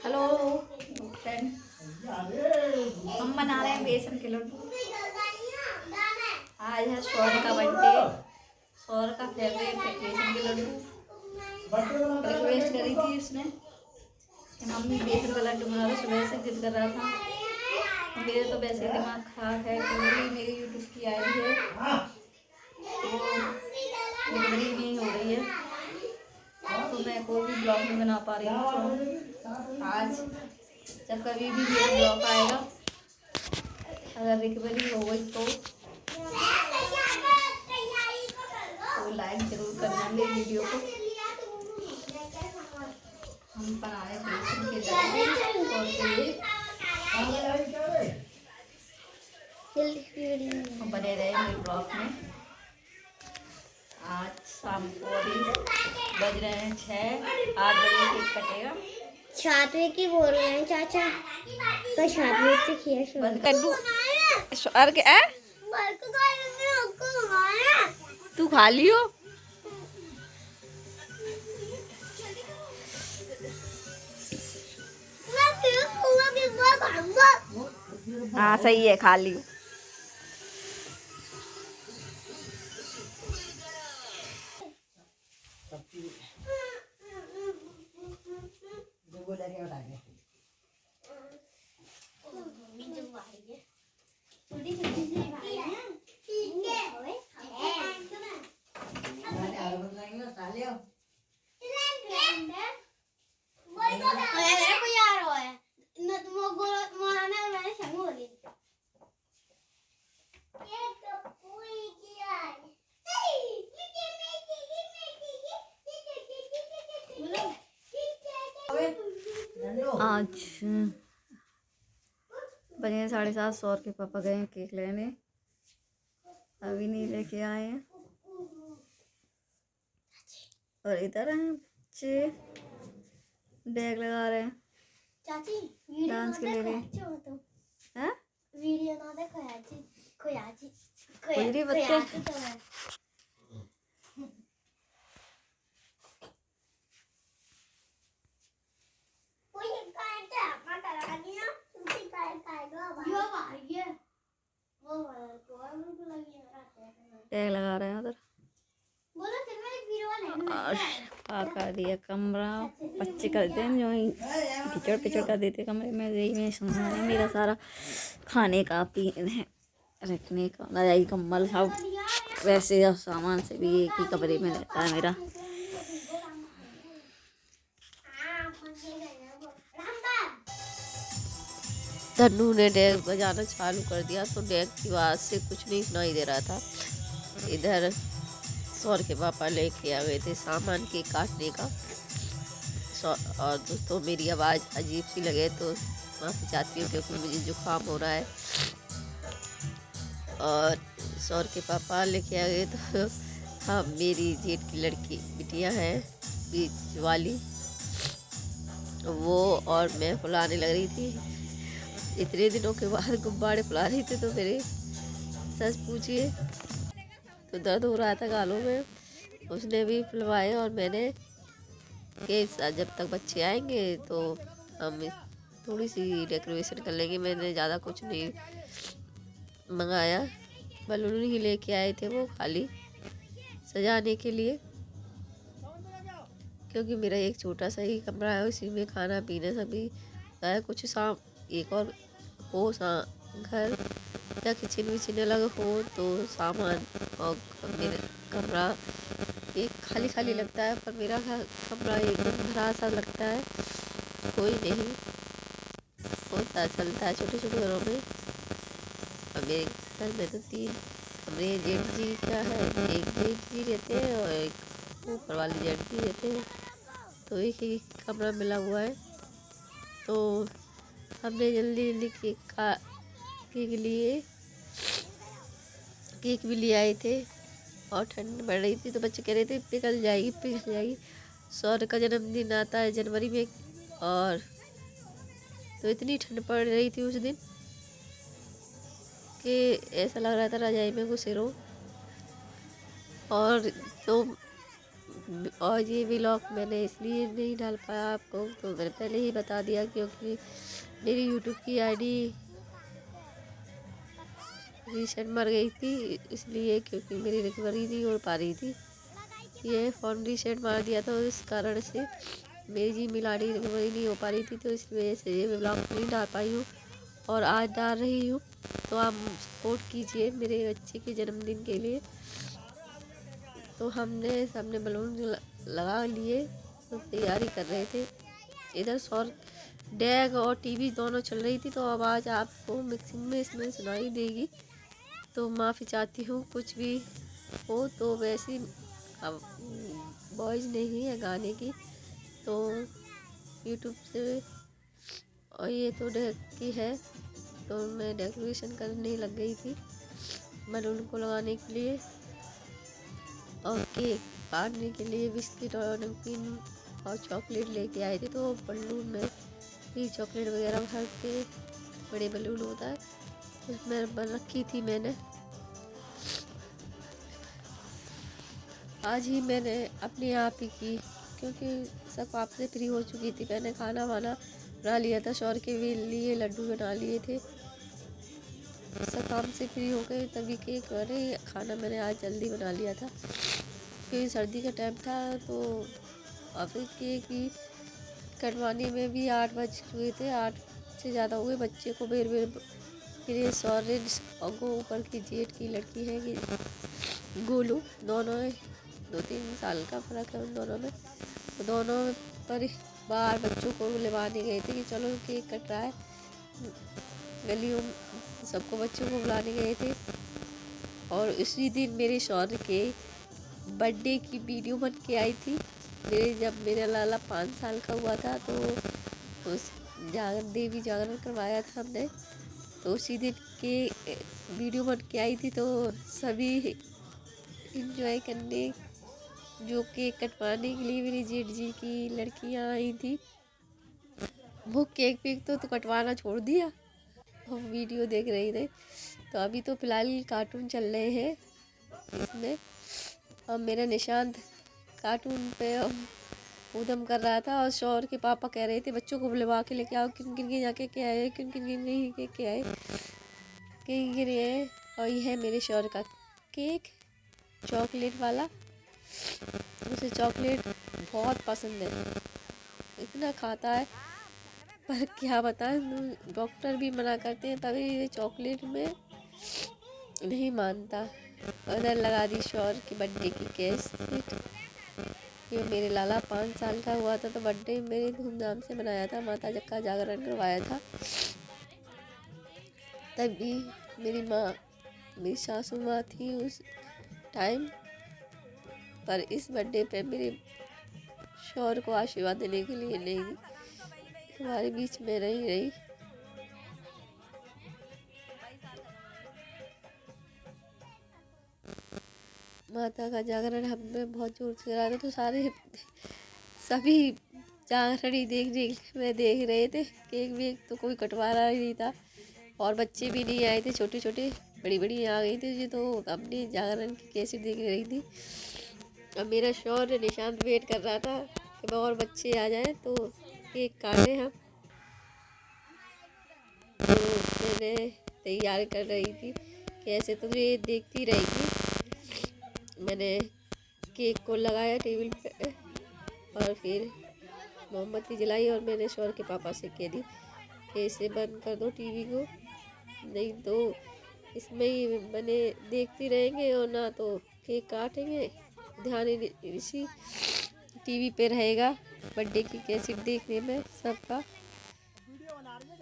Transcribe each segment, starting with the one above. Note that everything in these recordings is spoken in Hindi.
हेलो फ्रेंड, हम बना रहे हैं बेसन के लड्डू। आज है सौर का बर्थडे। सौर का फेवरेट बेसन के लड्डू। रिक्वेस्ट करी थी उसने कि मम्मी बेसन का लड्डू बना दो। सुबह से जिद कर रहा था। मेरे तो वैसे दिमाग खराब है क्योंकि मेरी यूट्यूब की आईडी है वो फरवरी में ही हो रही है, तो मैं कोई भी ब्लॉग नहीं बना पा रही हूँ। तो आज जब कभी भी मेरा ब्लॉग आएगा, अगर रिकवरी हो गई तो लाइक जरूर करना मेरी वीडियो को। हम बना रहे बेसन के लड्डू और बने रहे मेरे ब्लॉग में। आज शाम को अभी बज रहे हैं 6-8 बजे केक कटेगा। 7 बजे की बोल रहे हैं चाचा, तो 7 बजे से किया बंद कर दूं और क्या तू खा लियो। हाँ सही है, खा लियो। आज बजे 7:30। सौर के पापा गए हैं केक लेने, अभी नहीं लेके आए हैं। और इधर हैं बच्चे बैग लगा रहे हैं। चाची डांस के लिए हैं। वीडियो ना देखो याची कोई बच्चे टैग लगा रहे हैं उधर। और कर दिया कमरा, बच्चे कर देते हैं जो ही कीचड़ पिचड़ कर देते कमरे में। यही में सामान है मेरा सारा, खाने का पीने रखने का, रजाई कंबल सब वैसे सामान से भी एक ही कमरे में रहता है मेरा। तन्नू ने डेक बजाना चालू कर दिया तो डेक की आवाज़ से कुछ नहीं सुनाई दे रहा था। इधर सौर के पापा लेके आ गए थे सामान के काटने का। और दोस्तों मेरी आवाज़ अजीब सी लगे तो माफ़ी चाहती हूँ क्योंकि मुझे जुकाम हो रहा है। और सौर के पापा लेके आ गए तो हाँ, मेरी जेठ की लड़की बिटिया है बीच वाली, वो और मैं फुलाने लग रही थी। इतने दिनों के बाद गुब्बारे फुला रही थी तो मेरे सच पूछिए तो दर्द हो रहा था गालों में। उसने भी फुलवाए और मैंने कि जब तक बच्चे आएंगे तो हम थोड़ी सी डेकोरेशन कर लेंगे। मैंने ज़्यादा कुछ नहीं मंगाया, बलून ही लेके आए थे वो खाली सजाने के लिए, क्योंकि मेरा एक छोटा सा ही कमरा है, उसी में खाना पीना सभी है। कुछ एक और हो घर या किचन विचन अलग हो तो सामान, और मेरा कमरा एक खाली खाली लगता है, पर मेरा कमरा एकदम भरा सा लगता है। कोई नहीं होता, चलता है छोटे छोटे घरों में। और मेरे घर में तो 3 कमरे जेठ जी का है, एक जेठ जी रहते हैं और एक ऊपर वाले जेठ जी रहते हैं, तो एक ही कमरा मिला हुआ है। तो हमने जल्दी जल्दी केक भी ले आए थे और ठंड बढ़ रही थी तो बच्चे कह रहे थे पिघल जाएगी। सौर का जन्मदिन आता है जनवरी में, और तो इतनी ठंड पड़ रही थी उस दिन कि ऐसा लग रहा था रजाई में घुसे रहो। और तो और ये व्लॉग मैंने इसलिए नहीं डाल पाया आपको, तो मैंने पहले ही बता दिया क्योंकि मेरी यूट्यूब की आईडी रिसेंट मर गई थी, इसलिए क्योंकि मेरी रिकवरी नहीं हो पा रही थी। ये फ़ोन रीसेट मार दिया था, इस कारण से मेरी जीमेल आईडी रिकवरी नहीं हो पा रही थी, तो इस वजह से ये व्लॉग नहीं डाल पाई हूँ और आज डाल रही हूँ। तो आप सपोर्ट कीजिए मेरे बच्चे के जन्मदिन के लिए। तो हमने सबने बलून लगा लिए, तो तैयारी कर रहे थे। इधर सौर डेग और टीवी दोनों चल रही थी, तो आवाज़ आपको मिक्सिंग में इसमें सुनाई देगी, तो माफ़ी चाहती हूँ कुछ भी हो। तो वैसी अब वॉइस नहीं है गाने की, तो यूट्यूब से। और ये तो डेक की है, तो मैं डेकोरेशन करने लग गई थी बलून को लगाने के लिए और केक काटने के लिए। बिस्किट और नमकीन और चॉकलेट लेके आए थे, तो बलून में भी चॉकलेट वगैरह भर के बड़े बलून होता है, उसमें बन रखी थी मैंने। आज ही मैंने अपने आप ही की, क्योंकि सब आपसे फ्री हो चुकी थी। मैंने खाना वाना बना लिया था, शौर के भी लिए लड्डू बना लिए थे, सब काम से फ्री हो गए तभी केक बने। खाना मैंने आज जल्दी बना लिया था क्योंकि सर्दी का टाइम था, तो अब केक भी कटवाने में भी 8 बज चुके थे, 8 से ज़्यादा हुए। बच्चे को बेर मेरे सौरे और गो ऊपर की जेठ की लड़की है कि गोलू, दोनों 2-3 साल का फ़र्क है उन दोनों में। तो दोनों पर बाहर बच्चों को बुलवाने गए थे कि चलो केक कट रहा है, गलियों सबको बच्चों को बुलाने गए थे। और उसी दिन मेरे शौहर के बर्थडे की वीडियो बन के आई थी। जब मेरा लाला 5 साल का हुआ था, तो उस देवी जागरण करवाया था हमने, तो उसी दिन के वीडियो बन के आई थी। तो सभी इंजॉय करने, जो केक कटवाने के लिए मेरी जेठ जी की लड़कियां आई थी, वो केक पेक तो कटवाना छोड़ दिया, वो वीडियो देख रही थे। तो अभी तो फिलहाल कार्टून चल रहे हैं इसमें, और मेरा निशांत कार्टून पे उधम कर रहा था। और शौहर के पापा कह रहे थे बच्चों को बुलवा के लेके आओ, किन किन के जाके क्या आए, किन किन के नहीं के आए, किन किन है। और ये है मेरे शौहर का केक, चॉकलेट वाला। उसे चॉकलेट बहुत पसंद है, इतना खाता है, पर क्या बताएं, डॉक्टर भी मना करते हैं, तभी ये चॉकलेट में नहीं मानता। उधर लगा दी शौहर की बर्थडे की केक। ये मेरे लाला 5 साल का हुआ था, तो बर्थडे मेरे धूमधाम से मनाया था, माता का जागरण करवाया था। तभी मेरी माँ, मेरी सासू माँ थी उस टाइम, पर इस बर्थडे पे मेरे शौहर को आशीर्वाद देने के लिए नहीं, हमारे बीच में नहीं रही। माता का जागरण हमने बहुत जोर से करा था, तो सभी जागरणी देखने में देख रहे थे। केक वेक तो कोई कटवा रहा ही नहीं था, और बच्चे भी नहीं आए थे, छोटे छोटे, बड़ी बड़ी आ गई थी, ये तो अपनी जागरण की कैसे देख रही थी। अब मेरा शौहर निशांत वेट कर रहा था कि और बच्चे आ जाए तो केक काटे हम। तो मैंने तैयार कर रही थी कि ऐसे तो ये देखती रहेगी। मैंने केक को लगाया टेबल पे और फिर मोमबत्ती जलाई, और मैंने शौहर के पापा से कह दी कि इसे बंद कर दो टीवी को, नहीं तो इसमें ही मैंने देखती रहेंगे और ना तो केक काटेंगे, ध्यान इसी टीवी पे रहेगा बर्थडे की कैसेट देखने में सबका।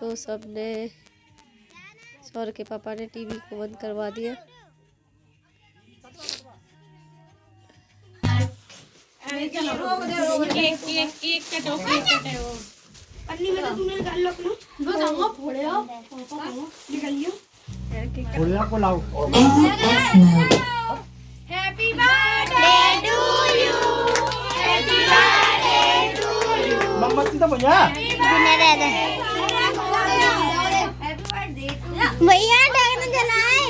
तो सबने, शौहर के पापा ने टीवी को बंद करवा दिया। पन्नी में तो तूने निकाल लो अपना, बस आऊंगा फोड़े आओ निकल लियो, फोड़े को लाओ। Happy birthday to you, happy birthday to you. मोमबत्ती तो भैया दे दे भैया, ढक्कन जलाए,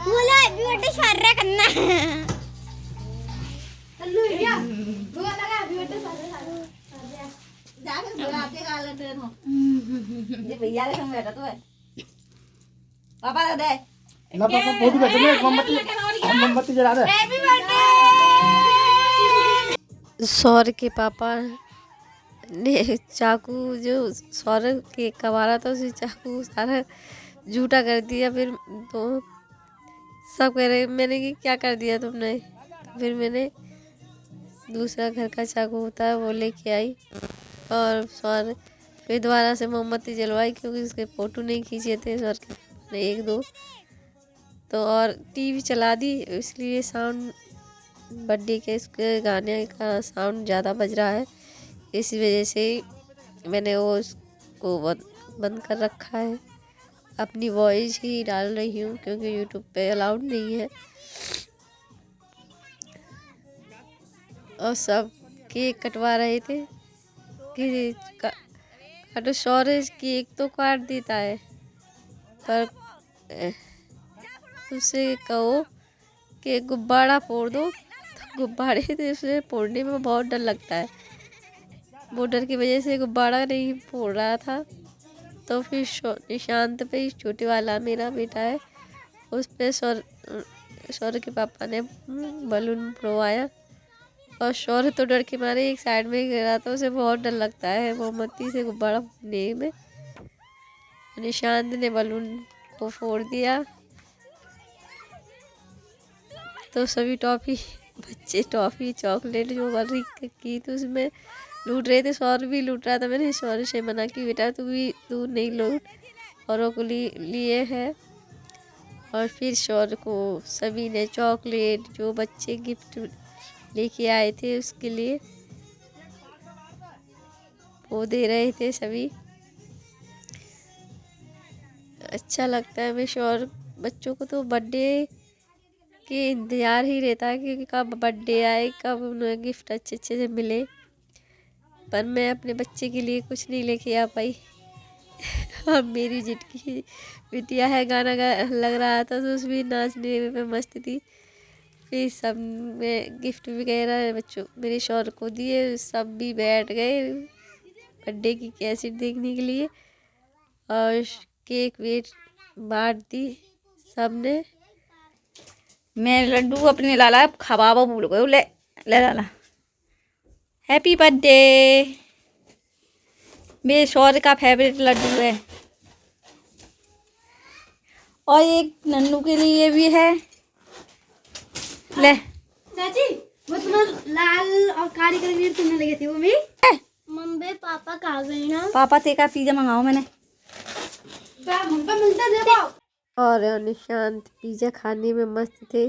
बोला हैप्पी बर्थडे सारा करना। ये भैया के संग बैठा तो है पापा दे ना पापा फोटो खींच ले मोमबत्ती हम मोमबत्ती जला दे हैप्पी बर्थडे सौर के पापा ने चाकू जो सौर केक कमा रहा था उसे चाकू सारा झूठा कर दिया। फिर तो सब कह रहे मैंने कि क्या कर दिया तुमने। फिर मैंने दूसरा घर का चाकू होता है वो लेके आई और सौर फिर दोबारा से मोमबत्ती जलवाई क्योंकि उसके फोटो नहीं खींचे थे सौर के ने एक दो तो और टीवी चला दी इसलिए साउंड बर्थडे के इसके गाने का साउंड ज़्यादा बज रहा है। इसी वजह से मैंने वो उसको बंद कर रखा है। अपनी वॉइस ही डाल रही हूँ क्योंकि यूट्यूब पे अलाउड नहीं है। और सब केक कटवा रहे थे कि काटो स्टोरेज केक तो काट देता है पर उससे कहो कि गुब्बारा फोड़ दो तो गुब्बारे से उसे फोड़ने में बहुत डर लगता है। वो डर की वजह से गुब्बारा नहीं फोड़ रहा था। तो फिर निशांत पे छोटे वाला मेरा बेटा है उस पे सौर के पापा ने बलून फोड़वाया और शौर्य तो डर के मारे एक साइड में गिरा था। उसे बहुत डर लगता है मोमबत्ती से गुब्बारा फोड़ने में। निशांत ने बलून को फोड़ दिया तो सभी बच्चे टॉफ़ी चॉकलेट जो बन रही की तो उसमें लूट रहे थे। शौर्य भी लूट रहा था। मैंने शौर्य से मना की बेटा तू नहीं लूट औरों को लिए है। और फिर शौर्य को सभी ने चॉकलेट जो बच्चे गिफ्ट लेके आए थे उसके लिए वो दे रहे थे सभी। अच्छा लगता है। मैं शौर्य बच्चों को तो बर्थडे के इंतज़ार ही रहता है कि कब बर्थडे आए कब उन्हें गिफ्ट अच्छे से मिले। पर मैं अपने बच्चे के लिए कुछ नहीं लेके आ पाई। अब मेरी जिटकी बिटिया है गाना लग रहा था तो उस भी नाचने में मस्त थी। फिर सब में गिफ्ट वगैरह बच्चों मेरे शौहर को दिए। सब भी बैठ गए बर्थडे की कैसेट देखने के लिए और केक वेट बांट दी सबने। मैं लड्डू अपने लाला खवाबा भूल गए ले ले लाला हैप्पी बर्थडे मेरे शौर्य का फेवरेट लड्डू है। और एक नन्नू के लिए भी है ले चाची वो तुम्हें लाल और काली कलर तुमने लगे थे वो मेरी मम्मी पापा कहाँ गए ना पापा ते का पिज्जा मंगाओ मैंने हमको मिलता दे पाओ। और निशांत पिज़्ज़ा खाने में मस्त थे।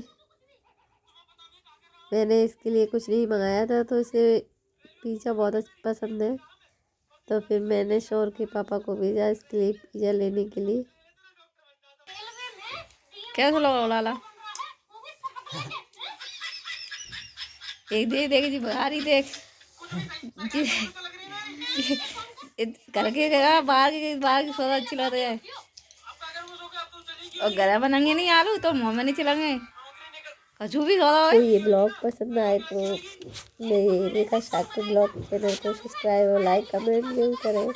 मैंने इसके लिए कुछ नहीं मंगाया था तो इसे पिज़्ज़ा बहुत पसंद है तो फिर मैंने शौर्य के पापा को भेजा इसके लिए पिज़्ज़ा लेने के लिए। कैसा लगा लाला एक देख जी बाहरी देख जी करके गया बाहर की सोदा अच्छी लगती है और घर बनाएंगे नहीं आलू तो मुँह में नहीं चलाएंगे कछु भी सोदा तो ये ब्लॉग पसंद आए तो मेरे रेखा शाक्य ब्लॉग चैनल को सब्सक्राइब और लाइक कमेंट जरूर करें।